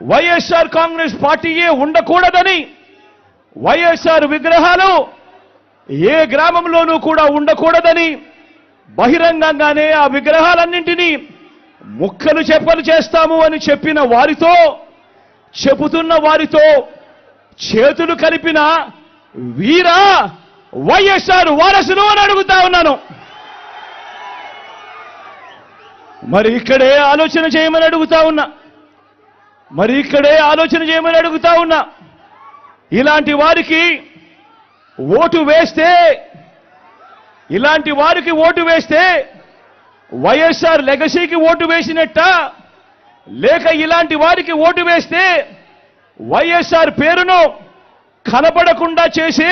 వైఎస్ఆర్ కాంగ్రెస్ పార్టీయే ఉండకూడదని, వైఎస్ఆర్ విగ్రహాలు ఏ గ్రామంలోనూ కూడా ఉండకూడదని బహిరంగంగానే ఆ విగ్రహాలన్నింటినీ ముక్కలు చెప్పలు చేస్తాము అని చెప్పిన వారితో, చెబుతున్న వారితో చేతులు కలిపిన వీరా వైఎస్ఆర్ వారసులు అని అడుగుతా ఉన్నాను. మరి ఇక్కడే ఆలోచన చేయమని అడుగుతా ఉన్నా. ఇలాంటి వారికి ఓటు వేస్తే వైఎస్ఆర్ లెగసీకి ఓటు వేసినట్ట, లేక ఇలాంటి వారికి ఓటు వేస్తే వైఎస్ఆర్ పేరును కనపడకుండా చేసే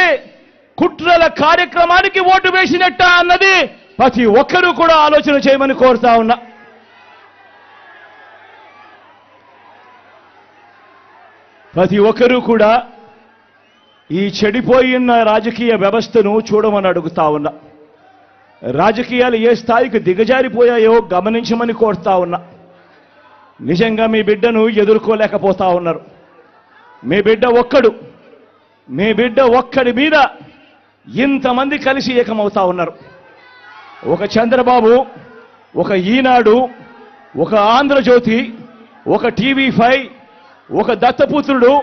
కుట్రల కార్యక్రమానికి ఓటు వేసినట్ట అన్నది ప్రతి ఒక్కరూ కూడా ఆలోచన చేయమని కోరుతా ఉన్నా. ప్రతి ఒక్కరూ కూడా ఈ చెడిపోయిన రాజకీయ వ్యవస్థను చూడమని అడుగుతా ఉన్నా. రాజకీయాలు ఏ స్థాయికి దిగజారిపోయాయో గమనించమని కోరుతా ఉన్నా. నిజంగా మీ బిడ్డను ఎదుర్కోలేకపోతా ఉన్నారు. మీ బిడ్డ ఒక్కడి మీద ఇంతమంది కలిసి ఏకమవుతా ఉన్నారు. ఒక చంద్రబాబు, ఒక ఈనాడు, ఒక ఆంధ్రజ్యోతి, ఒక టీవీ5, ఒక దత్తపుత్రుడు,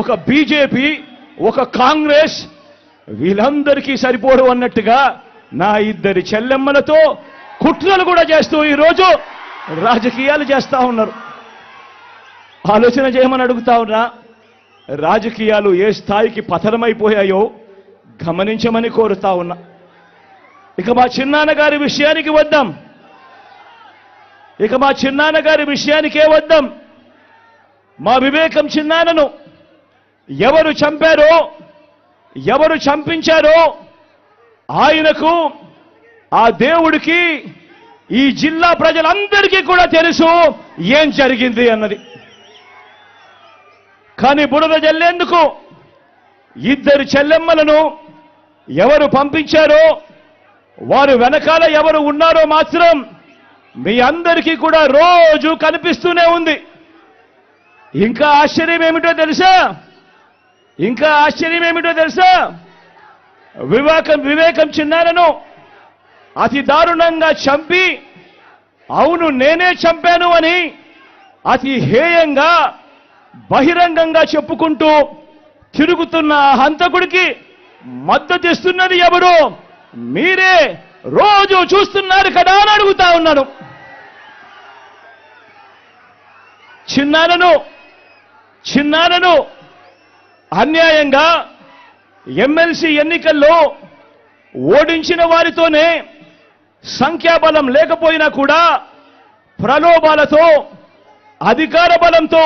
ఒక బీజేపీ, ఒక కాంగ్రెస్, వీళ్ళందరికీ సరిపోరు అన్నట్టుగా నా ఇద్దరి చెల్లెమ్మలతో కుట్రలు కూడా చేస్తూ ఈరోజు రాజకీయాలు చేస్తా ఉన్నారు. ఆలోచన చేయమని అడుగుతా ఉన్నా. రాజకీయాలు ఏ స్థాయికి పతనమైపోయాయో గమనించమని కోరుతా ఉన్నా. ఇక మా చిన్నాన్నగారి విషయానికే వద్దాం. మా వివేకం చిన్నాన్నను ఎవరు చంపారో, ఎవరు చంపించారో ఆయనకు, ఆ దేవుడికి, ఈ జిల్లా ప్రజలందరికీ కూడా తెలుసు ఏం జరిగింది అన్నది. కానీ బురద జల్లేందుకు ఇద్దరు చెల్లెమ్మలను ఎవరు పంపించారో, వారు వెనకాల ఎవరు ఉన్నారో మాత్రం మీ అందరికీ కూడా రోజు కనిపిస్తూనే ఉంది. ఇంకా ఆశ్చర్యం ఏమిటో తెలుసా? వివేకం చిన్నారను అతి దారుణంగా చంపి, అవును నేనే చంపాను అని అతి హేయంగా బహిరంగంగా చెప్పుకుంటూ తిరుగుతున్న హంతకుడికి మద్దతిస్తున్నది ఎవరు? మీరే రోజు చూస్తున్నారు కదా అని అడుగుతా ఉన్నాను. చిన్నారను అన్యాయంగా ఎమ్మెల్సీ ఎన్నికల్లో ఓడించిన వారితోనే, సంఖ్యాబలం లేకపోయినా కూడా ప్రలోభాలతో, అధికార బలంతో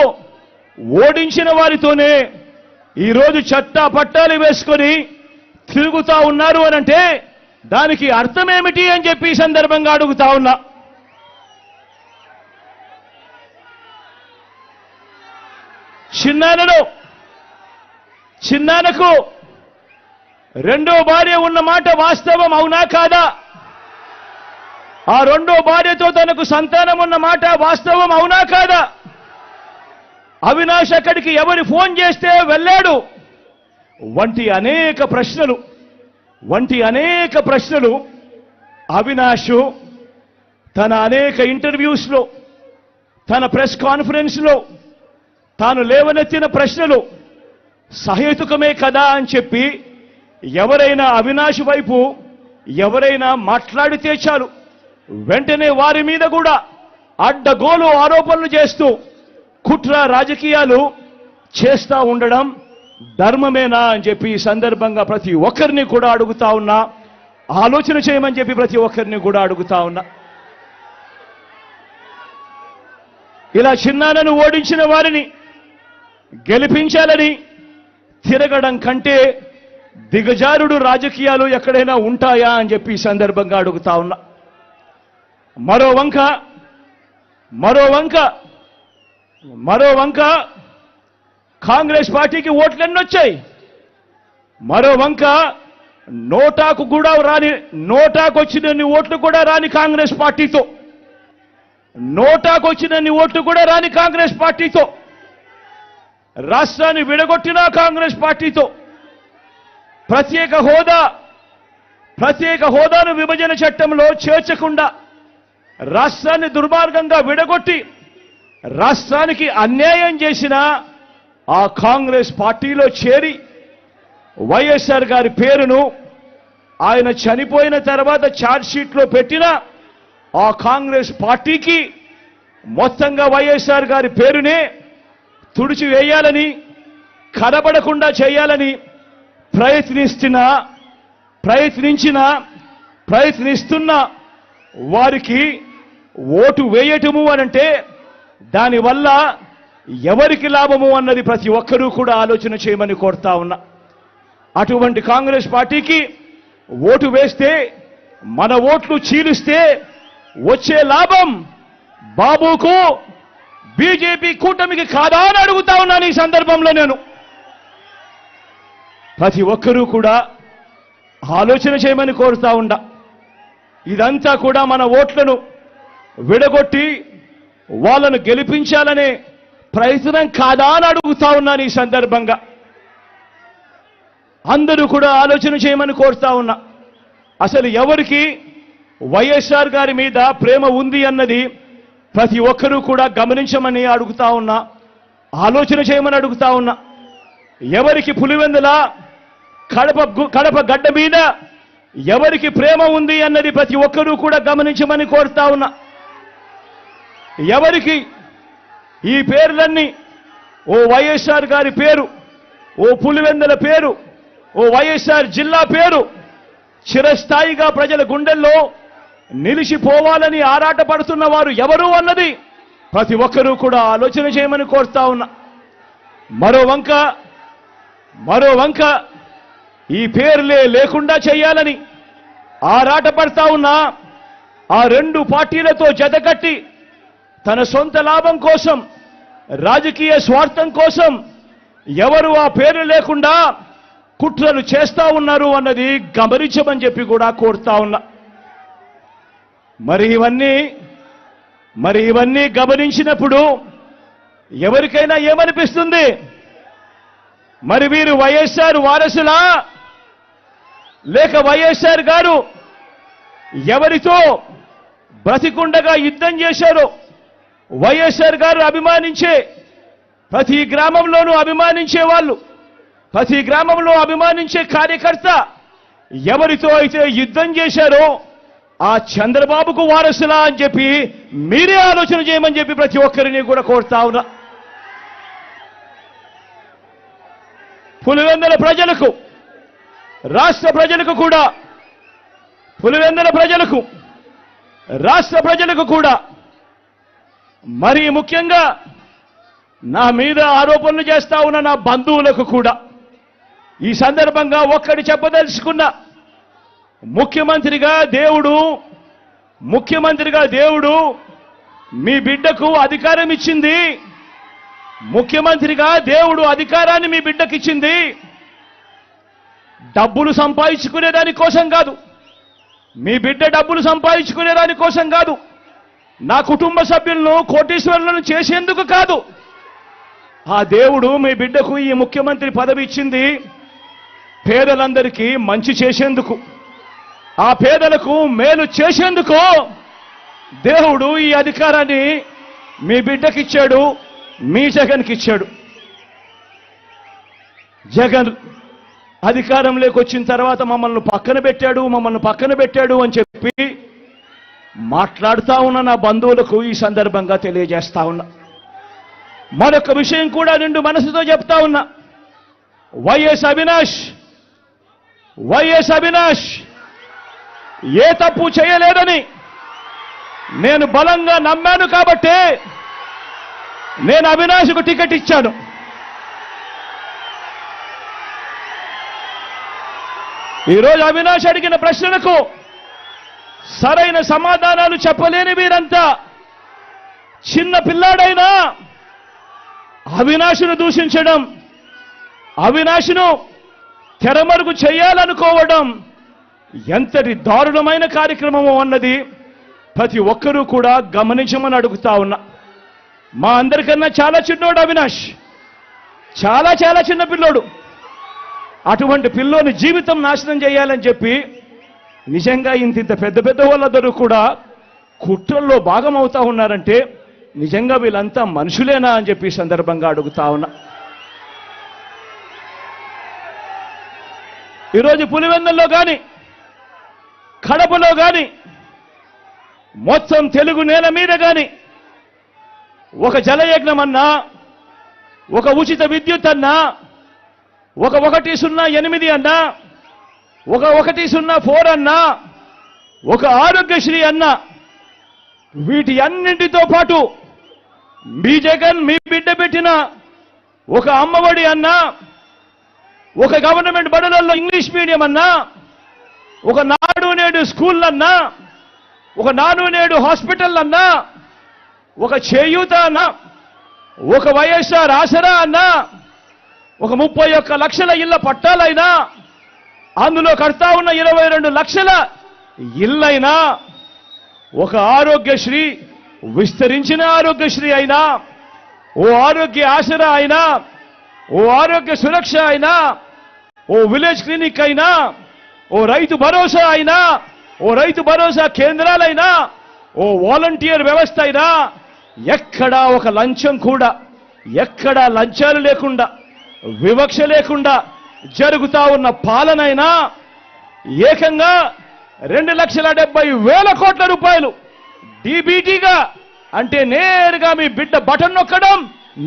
ఓడించిన వారితోనే ఈరోజు చట్టా పట్టాలు వేసుకొని తిరుగుతా ఉన్నారు అనంటే దానికి అర్థమేమిటి అని చెప్పి ఈ సందర్భంగా అడుగుతా ఉన్నా. చిన్నానకు రెండో భార్య ఉన్న మాట వాస్తవం అవునా కాదా? ఆ రెండో భార్యతో తనకు సంతానం ఉన్న మాట వాస్తవం అవునా కాదా? అవినాష్ అక్కడికి ఎవరు ఫోన్ చేస్తే వెళ్ళాడు వంటి అనేక ప్రశ్నలు అవినాష్ తన అనేక ఇంటర్వ్యూస్లో, తన ప్రెస్ కాన్ఫరెన్స్లో తాను లేవనెత్తిన ప్రశ్నలు సహేతుకమే కదా అని చెప్పి ఎవరైనా అవినాష్ వైపు ఎవరైనా మాట్లాడితే చాలు వెంటనే వారి మీద కూడా అడ్డగోలు ఆరోపణలు చేస్తూ కుట్ర రాజకీయాలు చేస్తా ఉండడం ధర్మమేనా అని చెప్పి ఈ సందర్భంగా ప్రతి ఒక్కరిని కూడా అడుగుతా ఉన్నా. ఆలోచన చేయమని చెప్పి ప్రతి ఒక్కరిని కూడా అడుగుతా ఉన్నా. ఇలా చిన్నాన్నను ఓడించిన వారిని గెలిపించాలని తిరగడం కంటే దిగజారుడు రాజకీయాలు ఎక్కడైనా ఉంటాయా అని చెప్పి ఈ సందర్భంగా అడుగుతా ఉన్నా. మరో వంక కాంగ్రెస్ పార్టీకి ఓట్లెన్నొచ్చాయి. మరో వంక నోటాకొచ్చినన్ని ఓట్లు కూడా రాని కాంగ్రెస్ పార్టీతో రాష్ట్రాన్ని విడగొట్టిన కాంగ్రెస్ పార్టీతో ప్రత్యేక హోదాను విభజన చట్టంలో చేర్చకుండా రాష్ట్రాన్ని దుర్మార్గంగా విడగొట్టి రాష్ట్రానికి అన్యాయం చేసిన ఆ కాంగ్రెస్ పార్టీలో చేరి వైఎస్ఆర్ గారి పేరును ఆయన చనిపోయిన తర్వాత ఛార్జ్ షీట్లో పెట్టిన ఆ కాంగ్రెస్ పార్టీకి మొత్తంగా వైఎస్ఆర్ గారి పేరునే తుడిచివేయాలని కనబడకుండా చేయాలని ప్రయత్నిస్తున్న వారికి ఓటు వేయటము అనంటే దానివల్ల ఎవరికి లాభము అన్నది ప్రతి ఒక్కరూ కూడా ఆలోచన చేయమని కోరుతా ఉన్నా. అటువంటి కాంగ్రెస్ పార్టీకి ఓటు వేస్తే, మన ఓట్లు చీలిస్తే వచ్చే లాభం బాబుకు బీజేపీ కూటమికి కాదా అని అడుగుతా ఉన్నాను. ఈ సందర్భంలో నేను ప్రతి ఒక్కరూ కూడా ఆలోచన చేయమని కోరుతా ఉండా. ఇదంతా కూడా మన ఓట్లను విడగొట్టి వాళ్ళను గెలిపించాలనే ప్రయత్నం కాదా అని అడుగుతా ఉన్నాను. ఈ సందర్భంగా అందరూ కూడా ఆలోచన చేయమని కోరుతా ఉన్నా. అసలు ఎవరికి వైఎస్ఆర్ గారి మీద ప్రేమ ఉంది అన్నది ప్రతి ఒక్కరూ కూడా గమనించమని అడుగుతా ఉన్నా, ఆలోచన చేయమని అడుగుతా ఉన్నా. ఎవరికి పులివెందుల కడప గడ్డ మీద ఎవరికి ప్రేమ ఉంది అన్నది ప్రతి ఒక్కరూ కూడా గమనించమని కోరుతా ఉన్నా. ఎవరికి ఈ పేర్లన్నీ, ఓ వైఎస్ఆర్ గారి పేరు, ఓ పులివెందుల పేరు, ఓ వైఎస్ఆర్ జిల్లా పేరు చిరస్థాయిగా ప్రజల గుండెల్లో నిలిచిపోవాలని ఆరాటపడుతున్న వారు ఎవరు అన్నది ప్రతి ఒక్కరూ కూడా ఆలోచన చేయమని కోరుతా ఉన్నా. మరో వంక ఈ పేర్లే లేకుండా చేయాలని ఆరాటపడతా ఉన్నా ఆ రెండు పార్టీలతో జతకట్టి తన సొంత లాభం కోసం, రాజకీయ స్వార్థం కోసం ఎవరు ఆ పేరు లేకుండా కుట్రలు చేస్తా ఉన్నారు అన్నది గమనించమని చెప్పి కూడా కోరుతా ఉన్నా. మరి ఇవన్నీ గమనించినప్పుడు ఎవరికైనా ఏమనిపిస్తుంది? మరి వీరు వైఎస్ఆర్ వారసులా, లేక వైఎస్ఆర్ గారు ఎవరితో బ్రతికుండగా యుద్ధం చేశారో, వైఎస్ఆర్ గారు అభిమానించే ప్రతి గ్రామంలోనూ అభిమానించే వాళ్ళు, ప్రతి గ్రామంలో అభిమానించే కార్యకర్త ఎవరితో అయితే యుద్ధం చేశారో ఆ చంద్రబాబుకు వారసులా అని చెప్పి మీరే ఆలోచన చేయమని చెప్పి ప్రతి ఒక్కరిని కూడా కోరుతా ఉన్నా. పులివెందుల ప్రజలకు, రాష్ట్ర ప్రజలకు కూడా, పులివెందుల ప్రజలకు, రాష్ట్ర ప్రజలకు కూడా, మరీ ముఖ్యంగా నా మీద ఆరోపణలు చేస్తా ఉన్న నా బంధువులకు కూడా ఈ సందర్భంగా ఒక్కటి చెప్పదలుచుకున్నా. ముఖ్యమంత్రిగా దేవుడు మీ బిడ్డకు అధికారం ఇచ్చింది. ముఖ్యమంత్రిగా దేవుడు అధికారాన్ని మీ బిడ్డకిచ్చింది డబ్బులు సంపాదించుకునే దానికోసం కాదు, మీ బిడ్డ డబ్బులు సంపాదించుకునే దానికోసం కాదు, నా కుటుంబ సభ్యులను కోటీశ్వరులను చేసేందుకు కాదు. ఆ దేవుడు మీ బిడ్డకు ఈ ముఖ్యమంత్రి పదవి ఇచ్చింది పేదలందరికీ మంచి చేసేందుకు, ఆ పేదలకు మేలు చేసేందుకు దేవుడు ఈ అధికారాన్ని మీ బిడ్డకిచ్చాడు, మీ జగన్కి ఇచ్చాడు. జగన్ అధికారంలోకి వచ్చిన తర్వాత మమ్మల్ని పక్కన పెట్టాడు అని చెప్పి మాట్లాడుతా ఉన్న నా బంధువులకు ఈ సందర్భంగా తెలియజేస్తా ఉన్నా. మరొక విషయం కూడా నిండు మనసుతో చెప్తా ఉన్నా. వైఎస్ అవినాష్ ఏ తప్పు చేయలేదని నేను బలంగా నమ్మాను కాబట్టే నేను అవినాష్కు టికెట్ ఇచ్చాను. ఈరోజు అవినాష్ అడిగిన ప్రశ్నలకు సరైన సమాధానాలు చెప్పలేని వీరంతా చిన్న పిల్లాడైనా అవినాష్ను దూషించడం, అవినాష్ను తెరమరుగు చేయాలనుకోవడం ఎంతటి దారుణమైన కార్యక్రమమో అన్నది ప్రతి ఒక్కరూ కూడా గమనించమని అడుగుతా ఉన్నా. మా అందరికన్నా చాలా చిన్నోడు అవినాష్. చాలా చాలా చిన్న పిల్లోడు. అటువంటి పిల్లోని జీవితం నాశనం చేయాలని చెప్పి నిజంగా ఇంత పెద్ద పెద్ద వాళ్ళందరూ కూడా కుట్రల్లో భాగమవుతా ఉన్నారంటే నిజంగా వీళ్ళంతా మనుషులేనా అని చెప్పి సందర్భంగా అడుగుతా ఉన్నా. ఈరోజు పులివెందుల్లో కానీ కడపలో కానీ మొత్తం తెలుగు నేల మీద కానీ ఒక జలయజ్ఞం అన్నా, ఒక ఉచిత విద్యుత్ అన్నా, ఒక 108 అన్నా, ఒక 104 అన్నా, ఒక ఆరోగ్యశ్రీ అన్నా, వీటి అన్నింటితో పాటు మీ జగన్ మీ బిడ్డ పెట్టిన ఒక అమ్మఒడి అన్నా, ఒక గవర్నమెంట్ బడులలో ఇంగ్లీష్ మీడియం అన్నా, ఒక నాడు నేడు స్కూల్ అన్నా, ఒక నాడు నేడు హాస్పిటల్ అన్నా, ఒక చేయూత అన్నా, ఒక వైఎస్ఆర్ ఆసరా అన్నా, ఒక 31 లక్షల ఇళ్ల పట్టాలైనా, అందులో కడతా ఉన్న 22 లక్షల ఇళ్లైనా, ఒక ఆరోగ్యశ్రీ విస్తరించిన ఆరోగ్యశ్రీ అయినా, ఓ ఆరోగ్య ఆసరా అయినా, ఓ ఆరోగ్య సురక్ష అయినా, ఓ విలేజ్ క్లినిక్ అయినా, ఓ రైతు భరోసా అయినా, ఓ రైతు భరోసా కేంద్రాలైనా, ఓ వాలంటీర్ వ్యవస్థ అయినా, ఎక్కడా ఒక లంచం కూడా, ఎక్కడా లంచాలు లేకుండా, వివక్ష లేకుండా జరుగుతా ఉన్న పాలనైనా, ఏకంగా 2,70,000 కోట్ల రూపాయలు డీబీటీగా, అంటే నేరుగా మీ బిడ్డ బటన్ నొక్కడం,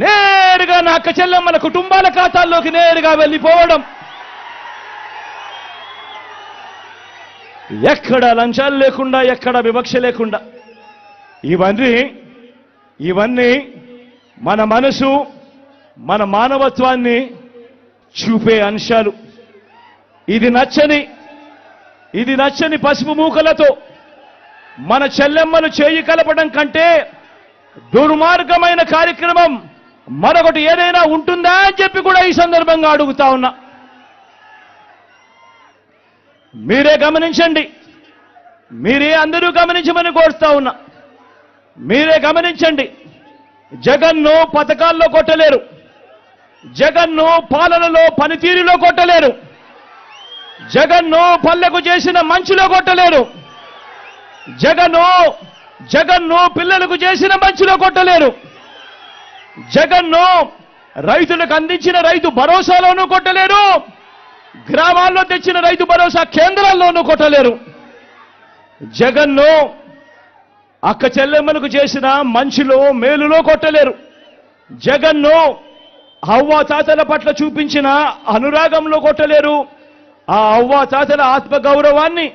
నేరుగా నా అక్క చెల్లెమ్మల కుటుంబాల ఖాతాల్లోకి నేరుగా వెళ్ళిపోవడం, ఎక్కడ లంచాలు లేకుండా, ఎక్కడ వివక్ష లేకుండా, ఇవన్నీ మన మనసు, మన మానవత్వాన్ని చూపే అంశాలు. ఇది నచ్చని పసుపు మూకలతో మన చెల్లెమ్మలు చేయి కలపడం కంటే దుర్మార్గమైన కార్యక్రమం మరొకటి ఏదైనా ఉంటుందా అని చెప్పి కూడా ఈ సందర్భంగా అడుగుతా ఉన్నా. మీరే గమనించండి, మీరే అందరూ గమనించమని కోరుతా ఉన్నా. మీరే గమనించండి, జగన్ను పథకాల్లో కొట్టలేరు, జగన్ను పాలనలో పనితీరులో కొట్టలేరు, జగన్ను పల్లెకు చేసిన మంచిలో కొట్టలేరు, జగన్ను పిల్లలకు చేసిన మంచిలో కొట్టలేరు, జగన్ను రైతులకు అందించిన రైతు భరోసాలోనూ కొట్టలేరు, గ్రామాల్లో తెచ్చిన రైతు భరోసా కేంద్రాల్లోనూ కొట్టలేరు. జగన్ను అక్క చెల్లెమ్మలకు చేసిన మంచిలో మేలులో కొట్టలేరు. జగన్ను అవ్వ తాతల పట్ల చూపించిన అనురాగంలో కొట్టలేరు. ఆ అవ్వ తాతల ఆత్మగౌరవాన్ని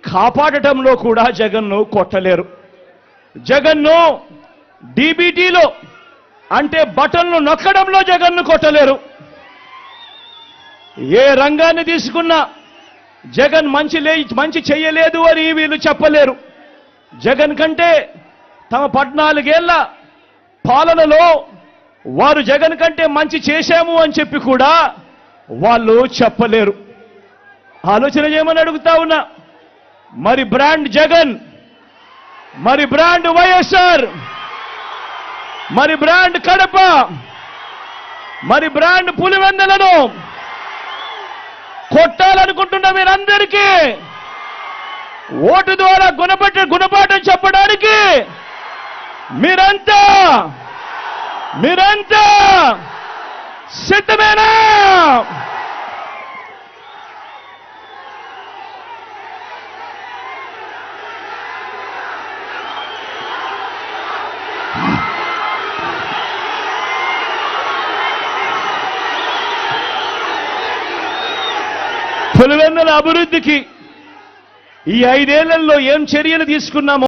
కాపాడటంలో కూడా జగన్ను కొట్టలేరు. జగన్ను డీబీటీలో, అంటే బటన్లు నొక్కడంలో జగన్ను కొట్టలేరు. ఏ రంగాన్ని తీసుకున్నా జగన్ మంచి చెయ్యలేదు అని వీళ్ళు చెప్పలేరు. జగన్ కంటే తమ 14 ఏళ్ల పాలనలో వారు జగన్ కంటే మంచి చేశాము అని చెప్పి కూడా వాళ్ళు చెప్పలేరు. ఆలోచన చేయమని అడుగుతా ఉన్నా. మరి బ్రాండ్ జగన్, మరి బ్రాండ్ వైఎస్ఆర్, మరి బ్రాండ్ కడప, మరి బ్రాండ్ పులివెందులను కొట్టాలనుకుంటున్న మీరందరికీ ఓటు ద్వారా గుణపాఠం చెప్పడానికి మీరంతా సిద్ధమేనా? పులివెందుల అభివృద్ధికి ఈ 5 ఏళ్లలో ఏం చర్యలు తీసుకున్నామో